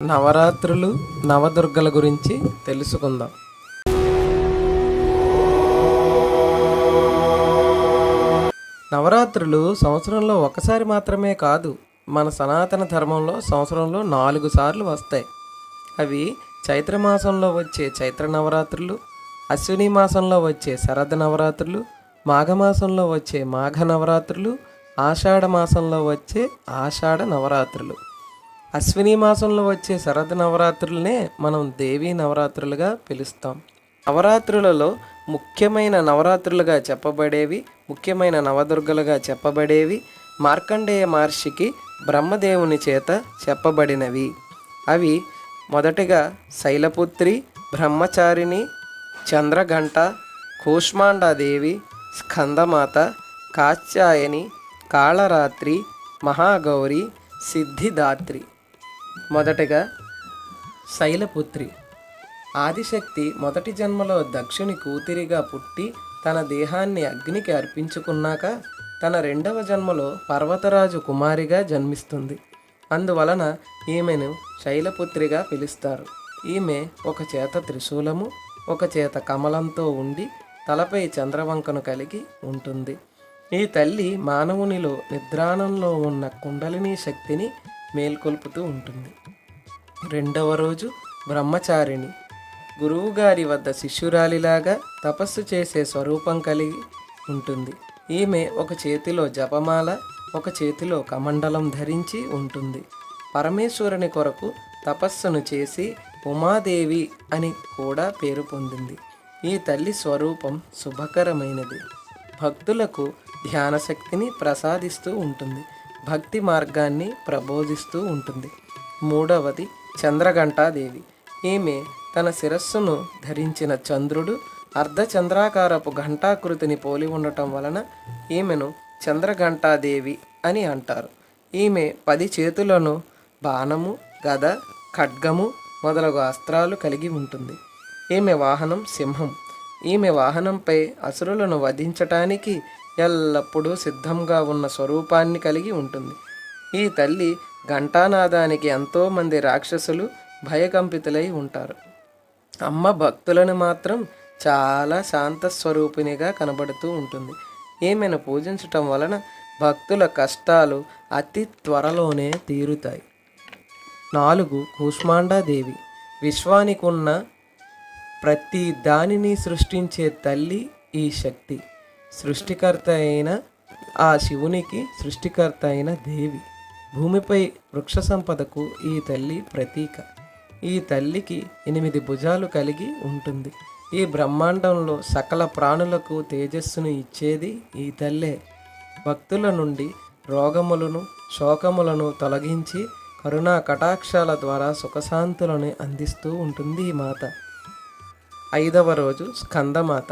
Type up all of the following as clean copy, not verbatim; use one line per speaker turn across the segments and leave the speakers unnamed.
నవరాత్రులు నవదుర్గల గురించి తెలుసుకుందాం. నవరాత్రులు సంవత్సరంలో ఒకసారి మాత్రమే కాదు, మన సనాతన ధర్మంలో సంవత్సరంలో 4 సార్లు వస్తాయి. అవి చైత్రమాసంలో వచ్చే చైత్ర నవరాత్రులు, అశ్విని మాసంలో వచ్చే శరద నవరాత్రులు, మాఘమాసంలో వచ్చే మాఘ నవరాత్రులు, ఆషాఢ మాసంలో వచ్చే ఆషాఢ నవరాత్రులు. అశ్విని మాసంలో వచ్చే శరద నవరాత్రులనే మనం దేవీ నవరాత్రులుగా పిలుస్తాం. నవరాత్రులలో ముఖ్యమైన నవరాత్రులుగా చెప్పబడేవి, ముఖ్యమైన నవదుర్గలుగా చెప్పబడేవి మార్కండేయ మహర్షికి బ్రహ్మదేవుని చేత చెప్పబడినవి. అవి మొదటిగా శైలపుత్రి, బ్రహ్మచారిణి, చంద్రఘంట, కూష్మాండాదేవి, స్కందమాత, కాత్యాయని, కాళరాత్రి, మహాగౌరి, సిద్ధిదాత్రి. మొదటగా శైలపుత్రి. ఆదిశక్తి మొదటి జన్మలో దక్షుని కూతురిగా పుట్టి తన దేహాన్ని అగ్నికి అర్పించుకున్నాక తన రెండవ జన్మలో పర్వతరాజు కుమారిగా జన్మిస్తుంది. అందువలన ఈమెను శైలపుత్రిగా పిలుస్తారు. ఈమె ఒక చేత త్రిశూలము, ఒక చేత కమలంతో ఉండి తలపై చంద్రవంకను కలిగి ఉంటుంది. ఈ తల్లి మానవునిలో నిద్రాణంలో ఉన్న కుండలిని శక్తిని మేల్కొల్పుతూ ఉంటుంది. రెండవ రోజు బ్రహ్మచారిణి. గురువుగారి వద్ద శిష్యురాలిలాగా తపస్సు చేసే స్వరూపం కలిగి ఉంటుంది. ఈమె ఒక చేతిలో జపమాల, ఒక చేతిలో కమండలం ధరించి ఉంటుంది. పరమేశ్వరుని కొరకు తపస్సును చేసి ఉమాదేవి అని కూడా పేరు పొందింది. ఈ తల్లి స్వరూపం శుభకరమైనది. భక్తులకు ధ్యానశక్తిని ప్రసాదిస్తూ ఉంటుంది. భక్తి మార్గాన్ని ప్రబోధిస్తూ ఉంటుంది. మూడవది చంద్రఘంటాదేవి. ఈమె తన శిరస్సును ధరించిన చంద్రుడు అర్ధచంద్రాకారపు ఘంటాకృతిని పోలి ఉండటం వలన ఈమెను చంద్రఘంటాదేవి అని అంటారు. ఈమె 10 చేతులను, బాణము, గద, ఖడ్గము మొదలగు అస్త్రాలు కలిగి ఉంటుంది. ఈమె వాహనం సింహం. ఈమె వాహనంపై అసురులను వధించటానికి ఎల్లప్పుడూ సిద్ధంగా ఉన్న స్వరూపాన్ని కలిగి ఉంటుంది. ఈ తల్లి ఘంటానాదానికి ఎంతోమంది రాక్షసులు భయకంపితులై ఉంటారు. అమ్మ భక్తులను మాత్రం చాలా శాంత స్వరూపిణిగా కనబడుతూ ఉంటుంది. ఈమెను పూజించటం వలన భక్తుల కష్టాలు అతి త్వరలోనే తీరుతాయి. 4 కూష్మాండాదేవి. విశ్వానికి ఉన్న ప్రతి దానిని సృష్టించే తల్లి ఈ శక్తి. సృష్టికర్త అయిన ఆ శివునికి సృష్టికర్త అయిన దేవి. భూమిపై వృక్ష సంపదకు ఈ తల్లి ప్రతీక. ఈ తల్లికి 8 భుజాలు కలిగి ఉంటుంది. ఈ బ్రహ్మాండంలో సకల ప్రాణులకు తేజస్సును ఇచ్చేది ఈ తల్లే. భక్తుల నుండి రోగములను, శోకములను తొలగించి కరుణా కటాక్షాల ద్వారా సుఖశాంతులను అందిస్తూ ఉంటుంది ఈ మాత. 5వ రోజు స్కందమాత.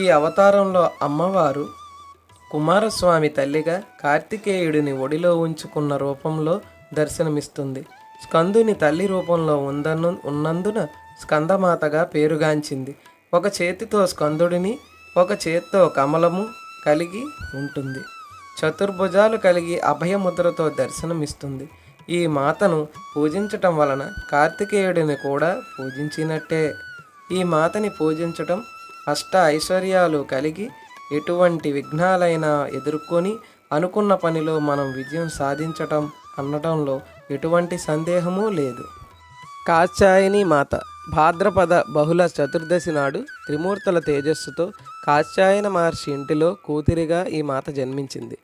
ఈ అవతారంలో అమ్మవారు కుమారస్వామి తల్లిగా కార్తికేయుడిని ఒడిలో ఉంచుకున్న రూపంలో దర్శనమిస్తుంది. స్కందుని తల్లి రూపంలో ఉన్నందున స్కందమాతగా పేరుగాంచింది. ఒక చేతితో స్కందుడిని, ఒక చేత్తో కమలము కలిగి ఉంటుంది. చతుర్భుజాలు కలిగి అభయముద్రతో దర్శనమిస్తుంది. ఈ మాతను పూజించటం వలన కార్తికేయుడిని కూడా పూజించినట్టే. ఈ మాతని పూజించటం అష్ట ఐశ్వర్యాలు కలిగి ఎటువంటి విఘ్నాలైనా ఎదుర్కొని అనుకున్న పనిలో మనం విజయం సాధించటం అనడంలో ఎటువంటి సందేహమూ లేదు. కాత్యాయని మాత. భాద్రపద బహుళ చతుర్దశి నాడు త్రిమూర్తుల తేజస్సుతో కాత్యాయన మహర్షి ఇంటిలో కూతురిగా ఈ మాత జన్మించింది.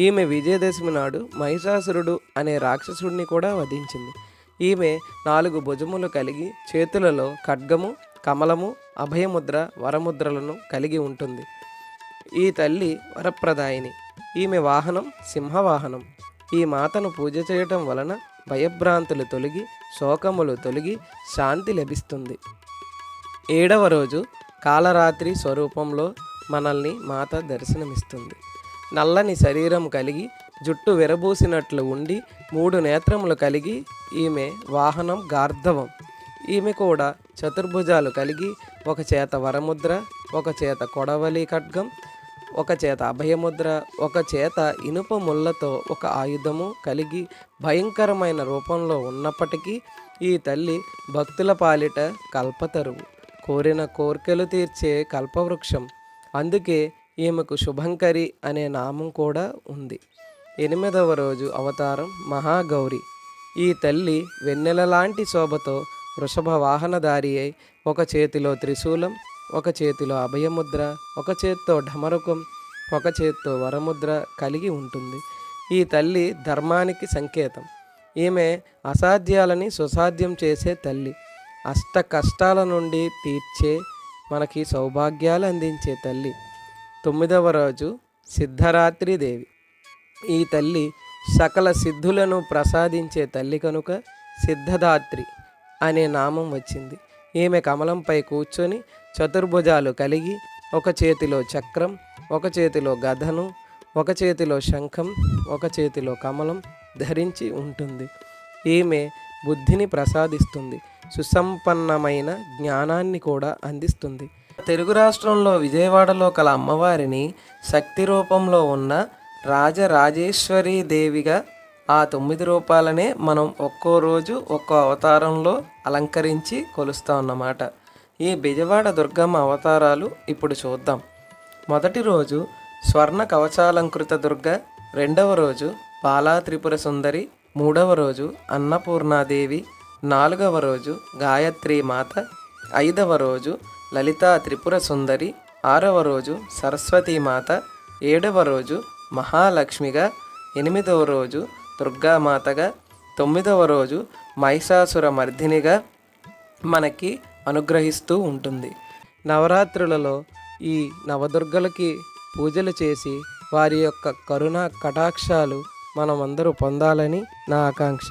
ఈమె విజయదశమి నాడు మహిషాసురుడు అనే రాక్షసుడిని కూడా వధించింది. ఈమె 4 భుజములు కలిగి చేతులలో ఖడ్గము, కమలము, అభయముద్ర, వరముద్రలను కలిగి ఉంటుంది. ఈ తల్లి వరప్రదాయిని. ఈమె వాహనం సింహవాహనం. ఈ మాతను పూజ చేయటం వలన భయభ్రాంతులు తొలగి, శోకములు తొలగి శాంతి లభిస్తుంది. 7వ రోజు కాళరాత్రి స్వరూపంలో మనల్ని మాత దర్శనమిస్తుంది. నల్లని శరీరం కలిగి జుట్టు విరబూసినట్లు ఉండి 3 నేత్రములు కలిగి ఈమె వాహనం గార్ధవం. ఈమె కూడా చతుర్భుజాలు కలిగి ఒక చేత వరముద్ర, ఒక చేత కొడవలి ఖడ్గం, ఒక చేత అభయముద్ర, ఒక చేత ఇనుప ముళ్ళతో ఒక ఆయుధము కలిగి భయంకరమైన రూపంలో ఉన్నప్పటికీ ఈ తల్లి భక్తుల పాలిట కల్పతరువు, కోరిన కోర్కెలు తీర్చే కల్పవృక్షం. అందుకే ఈమెకు శుభంకరి అనే నామం కూడా ఉంది. 8వ రోజు అవతారం మహాగౌరి. ఈ తల్లి వెన్నెల లాంటి శోభతో వృషభ వాహనధారి అయి ఒక చేతిలో త్రిశూలం, ఒక చేతిలో అభయముద్ర, ఒక చేత్తో ఢమరుకం, ఒక చేత్తో వరముద్ర కలిగి ఉంటుంది. ఈ తల్లి ధర్మానికి సంకేతం. ఈమె అసాధ్యాలని సుసాధ్యం చేసే తల్లి, అష్ట కష్టాల నుండి తీర్చే, మనకి సౌభాగ్యాలు అందించే తల్లి. 9వ రోజు సిద్ధరాత్రి దేవి. ఈ తల్లి సకల సిద్ధులను ప్రసాదించే తల్లి కనుక సిద్ధదాత్రి అనే నామం వచ్చింది. ఈమె కమలంపై కూర్చొని చతుర్భుజాలు కలిగి ఒక చేతిలో చక్రం, ఒక చేతిలో గదను, ఒక చేతిలో శంఖం, ఒక చేతిలో కమలం ధరించి ఉంటుంది. ఈమె బుద్ధిని ప్రసాదిస్తుంది, సుసంపన్నమైన జ్ఞానాన్ని కూడా అందిస్తుంది. తెలుగు రాష్ట్రంలో విజయవాడలో కల అమ్మవారిని శక్తి రూపంలో ఉన్న రాజరాజేశ్వరీ దేవిగా ఆ 9 రూపాలనే మనం ఒక్కో రోజు ఒక్కో అవతారంలో అలంకరించి కొలుస్తాం అన్నమాట. ఈ బెజవాడ దుర్గమ్మ అవతారాలు ఇప్పుడు చూద్దాం. మొదటి రోజు స్వర్ణ కవచాలంకృత దుర్గ, 2వ రోజు బాలా త్రిపుర సుందరి, 3వ రోజు అన్నపూర్ణాదేవి, 4వ రోజు గాయత్రీ మాత, 5వ రోజు లలితా త్రిపుర సుందరి, 6వ రోజు సరస్వతీమాత, 7వ రోజు మహాలక్ష్మిగా, 8వ రోజు దుర్గామాతగా, 9వ రోజు మహిషాసుర మర్దినిగా మనకి అనుగ్రహిస్తూ ఉంటుంది. నవరాత్రులలో ఈ నవదుర్గలకి పూజలు చేసి వారి యొక్క కరుణ కటాక్షాలు మనమందరూ పొందాలని నా ఆకాంక్ష.